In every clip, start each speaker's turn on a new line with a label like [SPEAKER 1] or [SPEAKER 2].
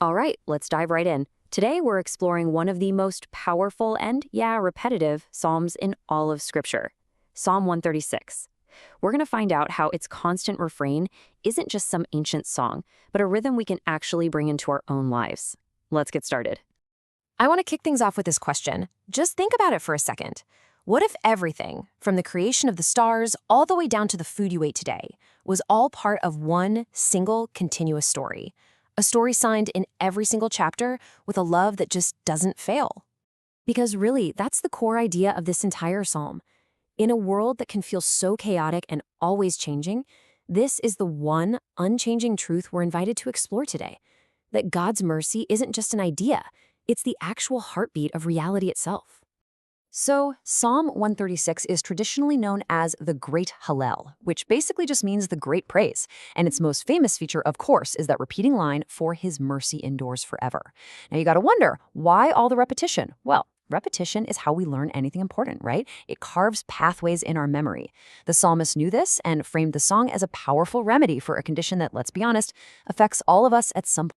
[SPEAKER 1] All right, let's dive right in. Today we're exploring one of the most powerful and, repetitive Psalms in all of Scripture, Psalm 136. We're going to find out how its constant refrain isn't just some ancient song, but a rhythm we can actually bring into our own lives. Let's get started.
[SPEAKER 2] I want to kick things off with this question. Just think about it for a second. What if everything, from the creation of the stars all the way down to the food you ate today, was all part of one single continuous story? A story signed in every single chapter with a love that just doesn't fail.
[SPEAKER 1] Because really, that's the core idea of this entire psalm. In a world that can feel so chaotic and always changing, this is the one unchanging truth we're invited to explore today. That God's mercy isn't just an idea, it's the actual heartbeat of reality itself. So, Psalm 136 is traditionally known as the Great Hallel, which basically just means the great praise. And its most famous feature, of course, is that repeating line, "For his mercy endures forever." Now you gotta wonder, why all the repetition? Well, repetition is how we learn anything important, right? It carves pathways in our memory. The psalmist knew this and framed the song as a powerful remedy for a condition that, let's be honest, affects all of us at some point.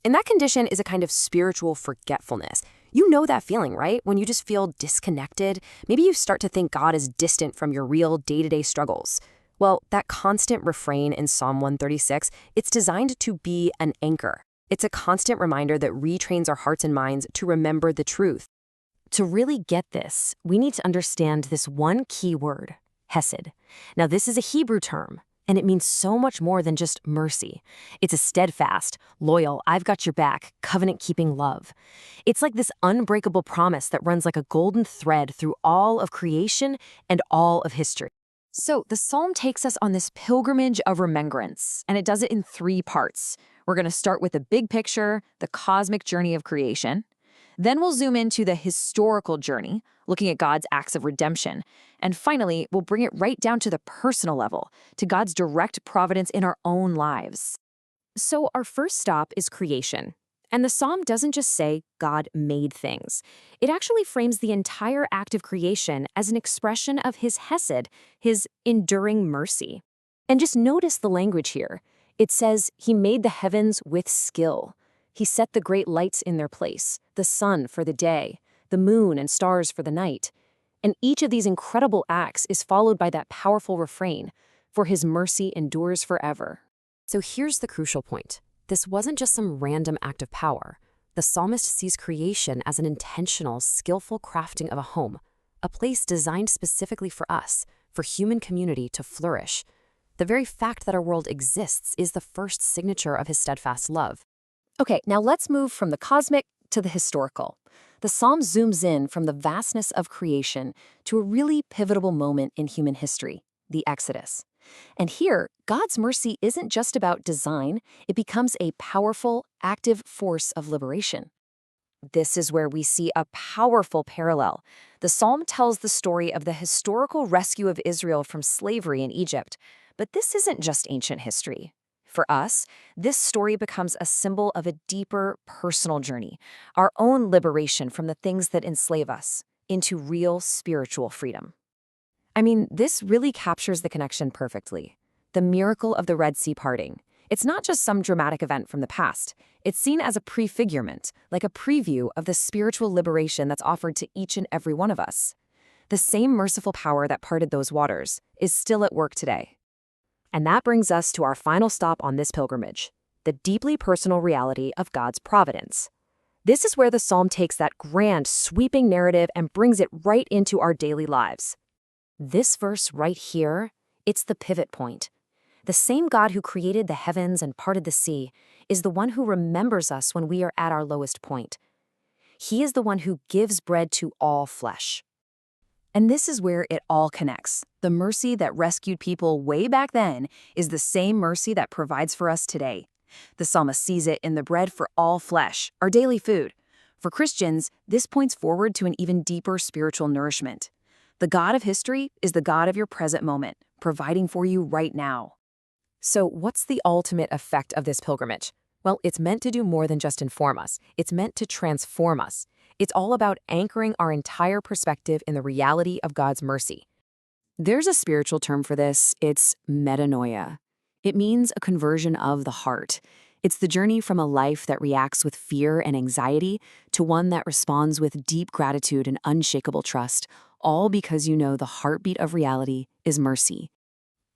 [SPEAKER 2] And that condition is a kind of spiritual forgetfulness. You know that feeling, right? When you just feel disconnected. Maybe you start to think God is distant from your real day-to-day struggles. Well, that constant refrain in Psalm 136, it's designed to be an anchor. It's a constant reminder that retrains our hearts and minds to remember the truth.
[SPEAKER 1] To really get this, we need to understand this one key word, hesed. Now, this is a Hebrew term, and it means so much more than just mercy. It's a steadfast, loyal, I've got your back, covenant-keeping love. It's like this unbreakable promise that runs like a golden thread through all of creation and all of history. So the psalm takes us on this pilgrimage of remembrance, and it does it in 3 parts. We're going to start with the big picture, the cosmic journey of creation. Then we'll zoom into the historical journey, looking at God's acts of redemption. And finally, we'll bring it right down to the personal level, to God's direct providence in our own lives. So our first stop is creation. And the psalm doesn't just say God made things. It actually frames the entire act of creation as an expression of his hesed, his enduring mercy. And just notice the language here. It says he made the heavens with skill. He set the great lights in their place, the sun for the day, the moon and stars for the night. And each of these incredible acts is followed by that powerful refrain, "For his mercy endures forever." So here's the crucial point. This wasn't just some random act of power. The psalmist sees creation as an intentional, skillful crafting of a home, a place designed specifically for us, for human community to flourish. The very fact that our world exists is the first signature of his steadfast love. Okay, now let's move from the cosmic to the historical. The psalm zooms in from the vastness of creation to a really pivotal moment in human history, the Exodus. And here, God's mercy isn't just about design, it becomes a powerful, active force of liberation. This is where we see a powerful parallel. The psalm tells the story of the historical rescue of Israel from slavery in Egypt, but this isn't just ancient history. For us, this story becomes a symbol of a deeper personal journey, our own liberation from the things that enslave us into real spiritual freedom. I mean, this really captures the connection perfectly. The miracle of the Red Sea parting. It's not just some dramatic event from the past. It's seen as a prefigurement, like a preview of the spiritual liberation that's offered to each and every one of us. The same merciful power that parted those waters is still at work today. And that brings us to our final stop on this pilgrimage, the deeply personal reality of God's providence. This is where the psalm takes that grand, sweeping narrative and brings it right into our daily lives. This verse right here, it's the pivot point. The same God who created the heavens and parted the sea is the one who remembers us when we are at our lowest point. He is the one who gives bread to all flesh. And this is where it all connects. The mercy that rescued people way back then is the same mercy that provides for us today. The psalmist sees it in the bread for all flesh, our daily food. For Christians, this points forward to an even deeper spiritual nourishment. The God of history is the God of your present moment, providing for you right now. So what's the ultimate effect of this pilgrimage? Well, it's meant to do more than just inform us. It's meant to transform us. It's all about anchoring our entire perspective in the reality of God's mercy. There's a spiritual term for this. It's metanoia. It means a conversion of the heart. It's the journey from a life that reacts with fear and anxiety to one that responds with deep gratitude and unshakable trust, all because you know the heartbeat of reality is mercy.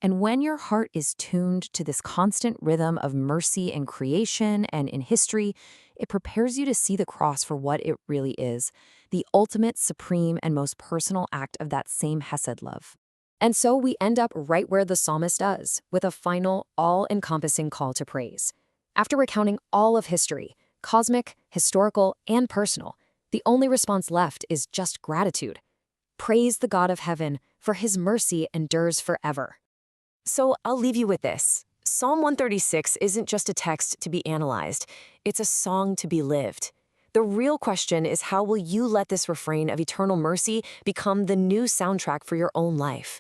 [SPEAKER 1] And when your heart is tuned to this constant rhythm of mercy in creation and in history, it prepares you to see the cross for what it really is, the ultimate, supreme, and most personal act of that same hesed love. And so we end up right where the psalmist does, with a final, all-encompassing call to praise. After recounting all of history, cosmic, historical, and personal, the only response left is just gratitude. Praise the God of heaven, for his mercy endures forever. So I'll leave you with this. Psalm 136 isn't just a text to be analyzed, it's a song to be lived. The real question is, how will you let this refrain of eternal mercy become the new soundtrack for your own life?